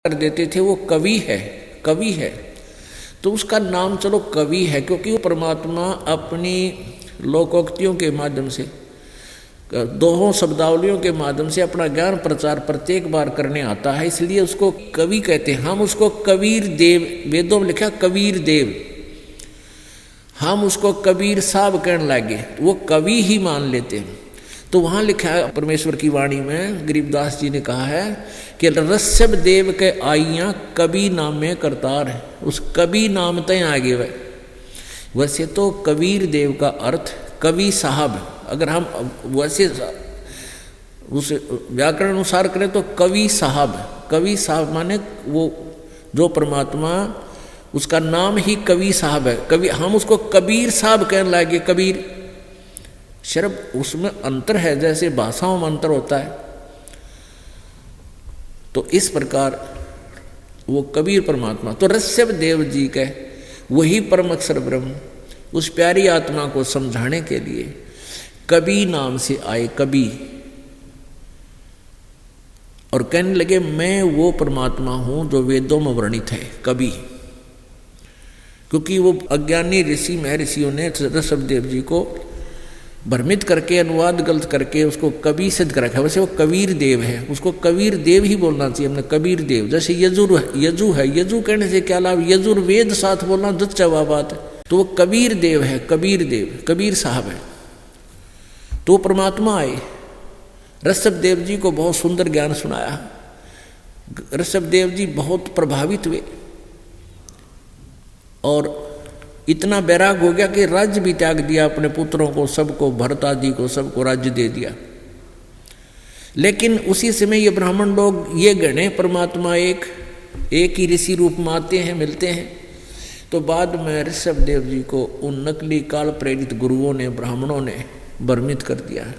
कर देते थे वो कवि है, कवि है। तो उसका नाम चलो कवि है क्योंकि वो परमात्मा अपनी लोकोक्तियों के माध्यम से, दोहों शब्दावलियों के माध्यम से अपना ज्ञान प्रचार प्रत्येक बार करने आता है, इसलिए उसको कवि कहते हैं। हम उसको कबीर देव, वेदों में लिखा कबीर देव, हम उसको कबीर साहब कहने लगे, वो कवि ही मान लेते हैं। तो वहाँ लिखा है परमेश्वर की वाणी में, गरीबदास जी ने कहा है कि रस्यब देव के आइयाँ कवि नाम में करतार है। उस कवि नाम तय आगे वैसे तो कबीर देव का अर्थ कवि साहब, अगर हम वैसे उस व्याकरण अनुसार करें तो कवि साहब, कवि साहब माने वो जो परमात्मा, उसका नाम ही कवि साहब है। कवि, हम उसको कबीर साहब कहने लगे, कबीर सिर्फ उसमें अंतर है, जैसे भाषाओं में अंतर होता है। तो इस प्रकार वो कबीर परमात्मा, तो ऋषभ देव जी के वही परम अक्षर ब्रह्म उस प्यारी आत्मा को समझाने के लिए कवि नाम से आए, कवि, और कहने लगे मैं वो परमात्मा हूं जो वेदों में वर्णित है, कवि। क्योंकि वो अज्ञानी ऋषि महर्षियों ने ऋषभ देव जी को भ्रमित करके, अनुवाद गलत करके उसको कवि सिद्ध कर रखा है। वैसे वो कबीर देव है, उसको कबीर देव ही बोलना चाहिए हमने, कबीर देव। जैसे यजु है, यजु कहने से क्या लाभ, यजुर्वेद साथ बोलना दुच्चा बात है। तो वो कबीर देव है, कबीर देव, कबीर साहब है। तो परमात्मा आए, ऋषभ देव जी को बहुत सुंदर ज्ञान सुनाया। ऋषभ देव जी बहुत प्रभावित हुए और इतना वैराग हो गया कि राज्य भी त्याग दिया, अपने पुत्रों को, सबको, भरत आदि को, सबको राज्य दे दिया। लेकिन उसी समय ये ब्राह्मण लोग ये गणे परमात्मा एक ही ऋषि रूप में आते हैं, मिलते हैं। तो बाद में ऋषभ देव जी को उन नकली काल प्रेरित गुरुओं ने, ब्राह्मणों ने भ्रमित कर दिया है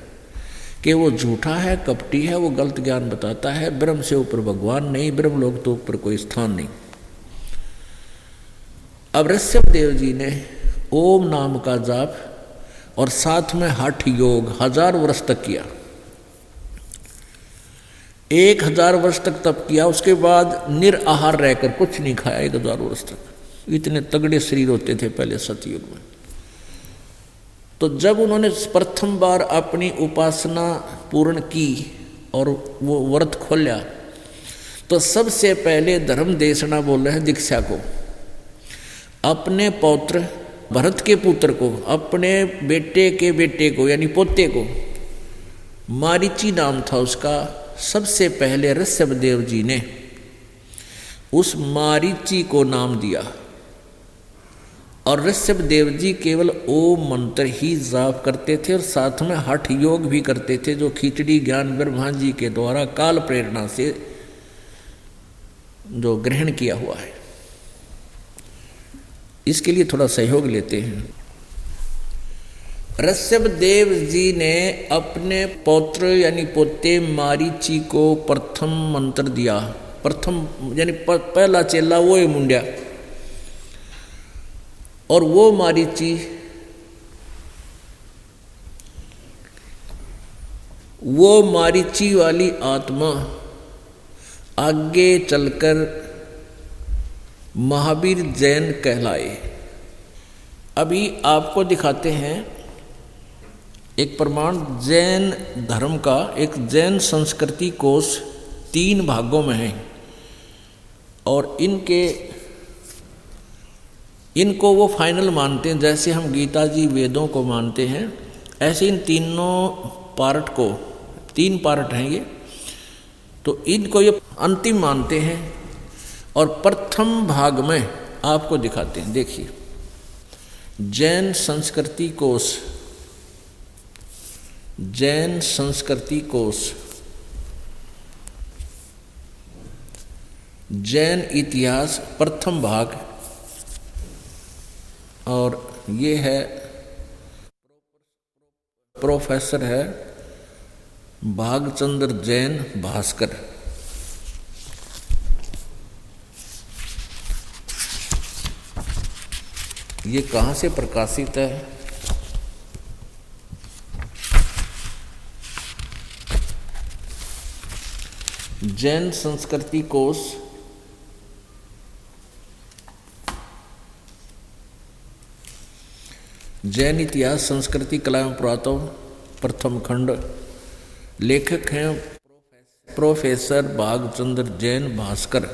कि वो झूठा है, कपटी है, वो गलत ज्ञान बताता है, ब्रह्म से ऊपर भगवान नहीं, ब्रह्म लोक तो ऊपर कोई स्थान नहीं। अब ऋषभ देव जी ने ओम नाम का जाप और साथ में हठ योग 1000 वर्ष तक किया, 1000 वर्ष तक तप किया। उसके बाद निराहार रहकर कुछ नहीं खाया 1000 वर्ष तक। इतने तगड़े शरीर होते थे पहले सतयुग में। तो जब उन्होंने प्रथम बार अपनी उपासना पूर्ण की और वो व्रत खोला, तो सबसे पहले धर्म देशना बोल रहे हैं दीक्षा को, अपने पौत्र भरत के पुत्र को, अपने बेटे के बेटे को यानी पोते को, मारीची नाम था उसका, सबसे पहले ऋषभ देव जी ने उस मारीची को नाम दिया। और ऋषभ देव जी केवल ओम मंत्र ही जाप करते थे और साथ में हठ योग भी करते थे, जो खिचड़ी ज्ञान ब्रह्मा जी के द्वारा काल प्रेरणा से जो ग्रहण किया हुआ है। इसके लिए थोड़ा सहयोग लेते हैं। ऋषभ देव जी ने अपने पौत्र यानी पोते मारीची को प्रथम मंत्र दिया। प्रथम यानी पहला चेला वो है मुंडिया, और वो मारीची वाली आत्मा आगे चलकर महावीर जैन कहलाए। अभी आपको दिखाते हैं एक प्रमाण जैन धर्म का। एक जैन संस्कृति कोश 3 भागों में है और इनको वो फाइनल मानते हैं। जैसे हम गीता जी वेदों को मानते हैं, ऐसे इन तीनों पार्ट को, 3 पार्ट हैं ये, तो इनको ये अंतिम मानते हैं। और प्रथम भाग में आपको दिखाते हैं, देखिए, जैन संस्कृति कोश, जैन संस्कृति कोश, जैन इतिहास प्रथम भाग, और ये है प्रोफेसर है भागचंद्र जैन भास्कर। ये कहाँ से प्रकाशित है? जैन संस्कृति कोश जैन इतिहास संस्कृति कला एवं पुरातत्व प्रथम खंड। लेखक हैं प्रोफेसर भागचंद्र जैन भास्कर।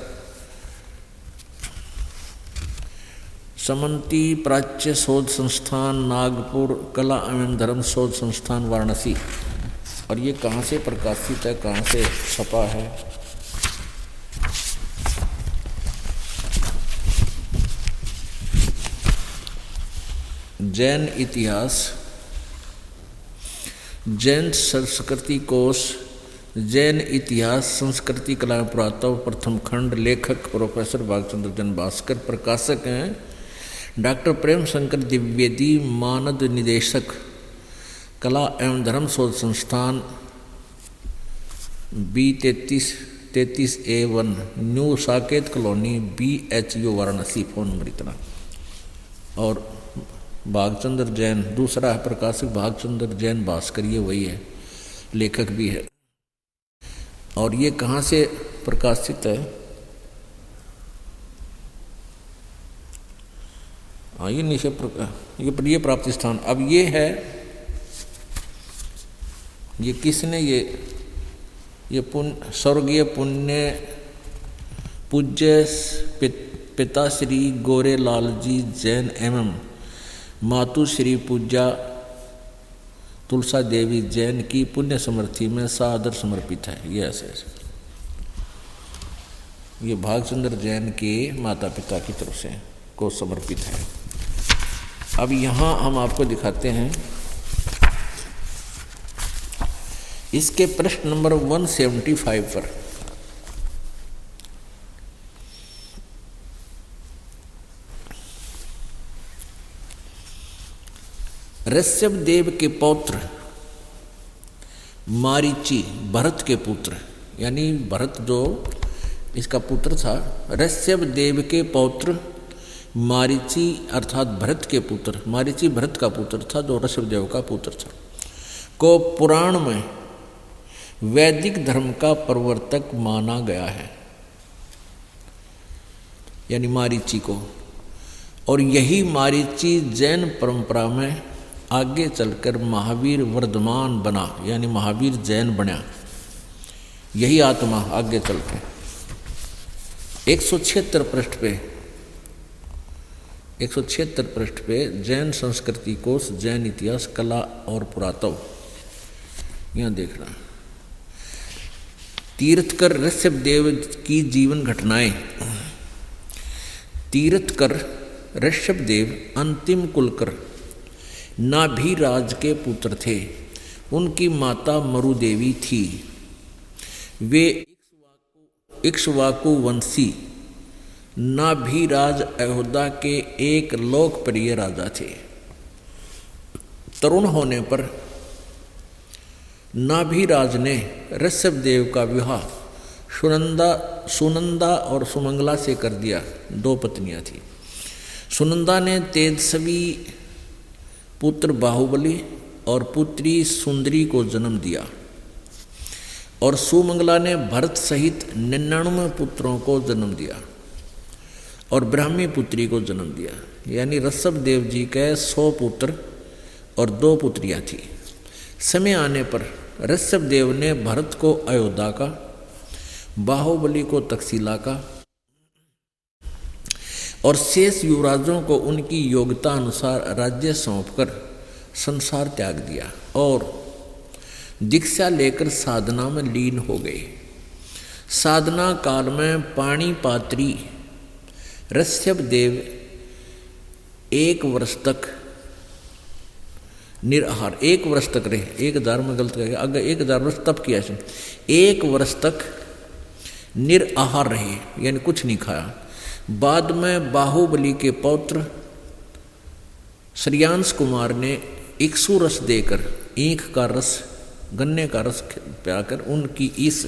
समंती प्राच्य शोध संस्थान नागपुर, कला एवं धर्म शोध संस्थान वाराणसी। और ये कहाँ से प्रकाशित है, कहाँ से छपा है? जैन इतिहास, जैन संस्कृति कोश, जैन इतिहास संस्कृति कला पुरातत्व प्रथम खंड। लेखक प्रोफेसर भागचंद्र जैन भास्कर। प्रकाशक हैं डॉक्टर प्रेम शंकर द्विवेदी, मानद निदेशक कला एवं धर्म शोध संस्थान B33A1 new Saket colony BHU Varanasi. Phone number इतना। और भागचंद्र जैन दूसरा है प्रकाशक भागचंद्र जैन भास्कर, ये वही है, लेखक भी है। और ये कहाँ से प्रकाशित है? हाँ, ये नीचे ये प्राप्ति स्थान। अब ये है, ये किसने, ये स्वर्गीय पुण्य पूज्य पिताश्री गोरेलाल जी जैन एवं मातु श्री पूज्या तुलसा देवी जैन की पुण्य स्मृति में सादर समर्पित है। ये ऐसे ये भागचंद्र जैन के माता पिता की तरफ से को समर्पित है। अब यहाँ हम आपको दिखाते हैं इसके प्रश्न नंबर 175 पर। ऋषभ देव के पौत्र मारीची, भरत के पुत्र, यानी भरत जो इसका पुत्र था, ऋषभ देव के पौत्र मारीची अर्थात भरत के पुत्र, मारीची भरत का पुत्र था जो ऋषभ देव का पुत्र था, को पुराण में वैदिक धर्म का प्रवर्तक माना गया है, यानी मारीची को। और यही मारीची जैन परंपरा में आगे चलकर महावीर वर्धमान बना, यानी महावीर जैन बना। यही आत्मा आगे चल के 176 पृष्ठ पे 176 पृष्ठ पे जैन संस्कृति कोश, जैन इतिहास कला और पुरातत्व, यहाँ देखना। तीर्थकर ऋषभ देव की जीवन घटनाएं। तीर्थकर ऋषभ देव अंतिम कुलकर नाभिराज के पुत्र थे। उनकी माता मरु देवी थी। वे इक्ष्वाकु वंशी नाभिराज अयोध्या के एक लोकप्रिय राजा थे। तरुण होने पर नाभिराज ने ऋषभ देव का विवाह सुनंदा और सुमंगला से कर दिया। 2 पत्नियां थी। सुनंदा ने तेजस्वी पुत्र बाहुबली और पुत्री सुंदरी को जन्म दिया और सुमंगला ने भरत सहित 99 पुत्रों को जन्म दिया और ब्राह्मी पुत्री को जन्म दिया। यानी ऋषभ देव जी के 100 पुत्र और 2 पुत्रियां थी। समय आने पर ऋषभ देव ने भरत को अयोध्या का, बाहुबली को तक्षशिला का और शेष युवराजों को उनकी योग्यता अनुसार राज्य सौंपकर संसार त्याग दिया और दीक्षा लेकर साधना में लीन हो गए। साधना काल में पाणिपात्री ऋषभ देव 1 वर्ष तक निराहार, 1 वर्ष तक रहे। 1000 में गलत कह गया, अगर 1000 वर्ष तप किया, 1 वर्ष तक निराहार रहे, यानी कुछ नहीं खाया। बाद में बाहुबली के पौत्र श्रेयांश कुमार ने इक्ष्वाकु रस देकर, ईख का रस, गन्ने का रस पिलाकर उनकी इस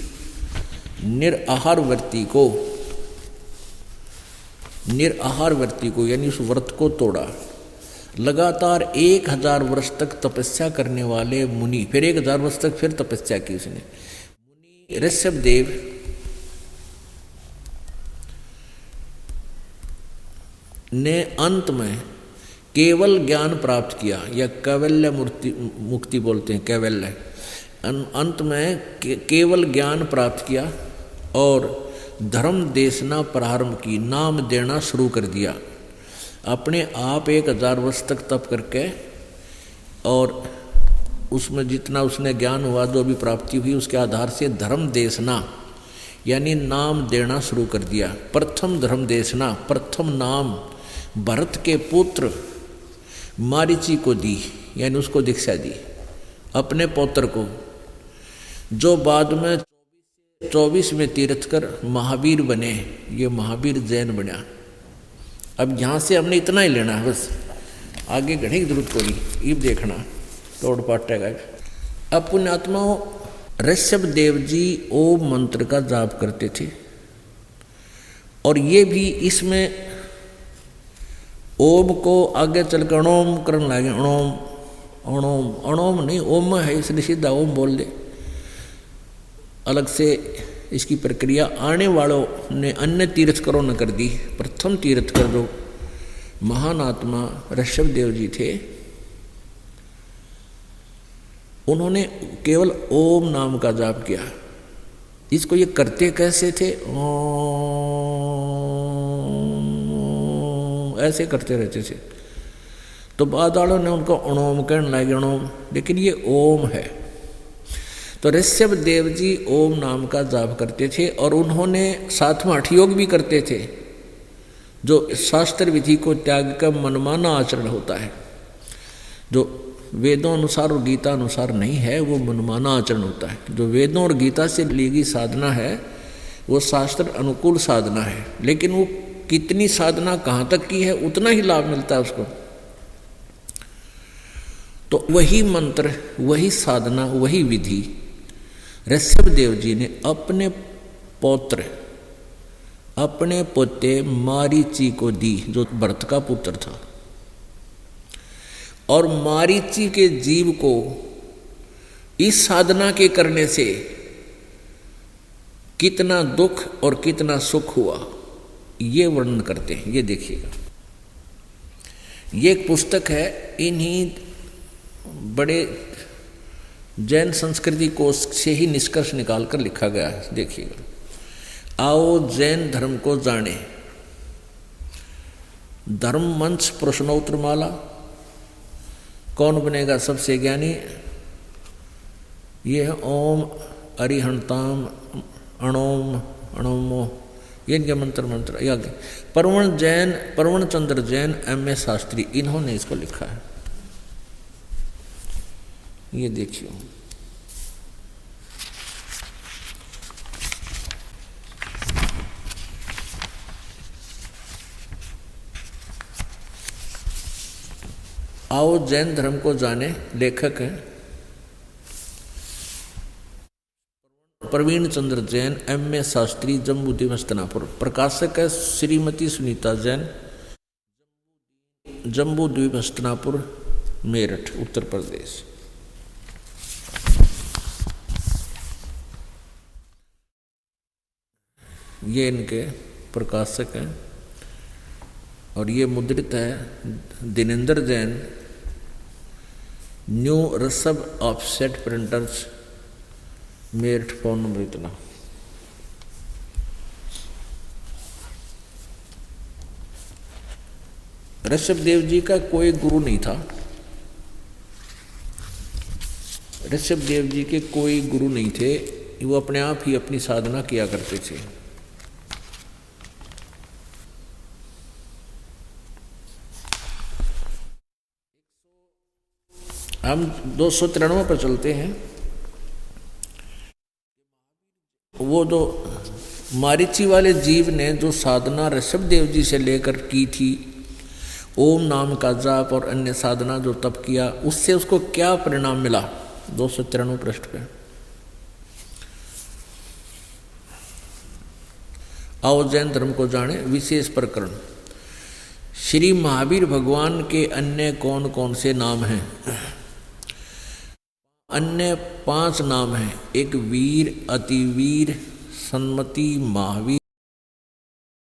निराहार व्रती को यानी उस व्रत को तोड़ा। लगातार 1000 वर्ष तक तपस्या करने वाले मुनि, फिर 1000 वर्ष तक फिर तपस्या की उसने। मुनि ऋषभ देव ने अंत में केवल ज्ञान प्राप्त किया, या कैवल्य मुक्ति बोलते हैं, कैवल्य। अंत में केवल ज्ञान प्राप्त किया और धर्म देशना प्रारंभ की, नाम देना शुरू कर दिया। अपने आप 1000 वर्ष तक तप करके, और उसमें जितना उसने ज्ञान हुआ, जो भी प्राप्ति हुई, उसके आधार से धर्म देशना यानी नाम देना शुरू कर दिया। प्रथम धर्म देशना, प्रथम नाम भरत के पुत्र मारीची को दी, यानी उसको दीक्षा दी अपने पौत्र को, जो बाद में 24 में तीर्थ कर महावीर बने। ये महावीर जैन बना। अब यहाँ से हमने इतना ही लेना है बस, आगे घड़ी की जरूरत पड़ी, इब देखना तोड़ पाटेगा। अब पुण्यात्माओं, ऋषभ देव जी ओम मंत्र का जाप करते थे, और ये भी इसमें ओम को आगे चलकर अणोम करने लगे। अणोम अणोम अणोम नहीं, ओम है, इसलिए सीधा ओम बोल दे। अलग से इसकी प्रक्रिया आने वालों ने अन्य तीर्थकरों ने कर दी। प्रथम तीर्थकर जो महान आत्मा ऋषभ देव जी थे, उन्होंने केवल ओम नाम का जाप किया। इसको ये करते कैसे थे? ऐसे करते रहते थे। तो बाद वालों ने उनको अणोम कहने लगे, अणोम, लेकिन ये ओम है। तो ऋषभ देव जी ओम नाम का जाप करते थे, और उन्होंने साथ में हठ योग भी करते थे, जो शास्त्र विधि को त्याग कर मनमाना आचरण होता है, जो वेदों अनुसार और गीता अनुसार नहीं है, वो मनमाना आचरण होता है। जो वेदों और गीता से ली गई साधना है वो शास्त्र अनुकूल साधना है, लेकिन वो कितनी साधना कहाँ तक की है उतना ही लाभ मिलता है उसको। तो वही मंत्र, वही साधना, वही विधि ऋषभ देव जी ने अपने पौत्र, अपने पोते मारीची को दी, जो भरत का पुत्र था। और मारीची के जीव को इस साधना के करने से कितना दुख और कितना सुख हुआ, ये वर्णन करते हैं। ये देखिएगा, ये एक पुस्तक है, इन्हीं बड़े जैन संस्कृति कोश से ही निष्कर्ष निकालकर लिखा गया है। देखिएगा, आओ जैन धर्म को जाने, धर्म मंच प्रश्नोत्तर माला, कौन बनेगा सबसे ज्ञानी, ये है ओम अरिहंताम अणोम अणोमो, ये इनके मंत्र आगे। परवण चंद्र जैन M.A. शास्त्री, इन्होंने इसको लिखा है। ये देखिए, आओ जैन धर्म को जाने, लेखक हैं प्रवीण चंद्र जैन M.A. शास्त्री, जम्बूद्वीप हस्तिनापुर। प्रकाशक है श्रीमती सुनीता जैन, जम्बूद्वीप हस्तिनापुर, मेरठ, उत्तर प्रदेश। ये इनके प्रकाशक हैं, और ये मुद्रित है Dinendra Jain, new Rishabh offset printers, Meerut, phone number इतना। ऋषभ देव जी का कोई गुरु नहीं था, ऋषभ देव जी के कोई गुरु नहीं थे, वो अपने आप ही अपनी साधना किया करते थे। हम 293 पर चलते हैं। वो जो मारीची वाले जीव ने जो साधना ऋषभ देव जी से लेकर की थी, ओम नाम का जाप और अन्य साधना जो तप किया, उससे उसको क्या परिणाम मिला? 293 पृष्ठ पे आओ जैन धर्म को जाने, विशेष प्रकरण। श्री महावीर भगवान के अन्य कौन कौन से नाम हैं? अन्य 5 नाम हैं। एक वीर, अतिवीर, सन्मति, महावीर,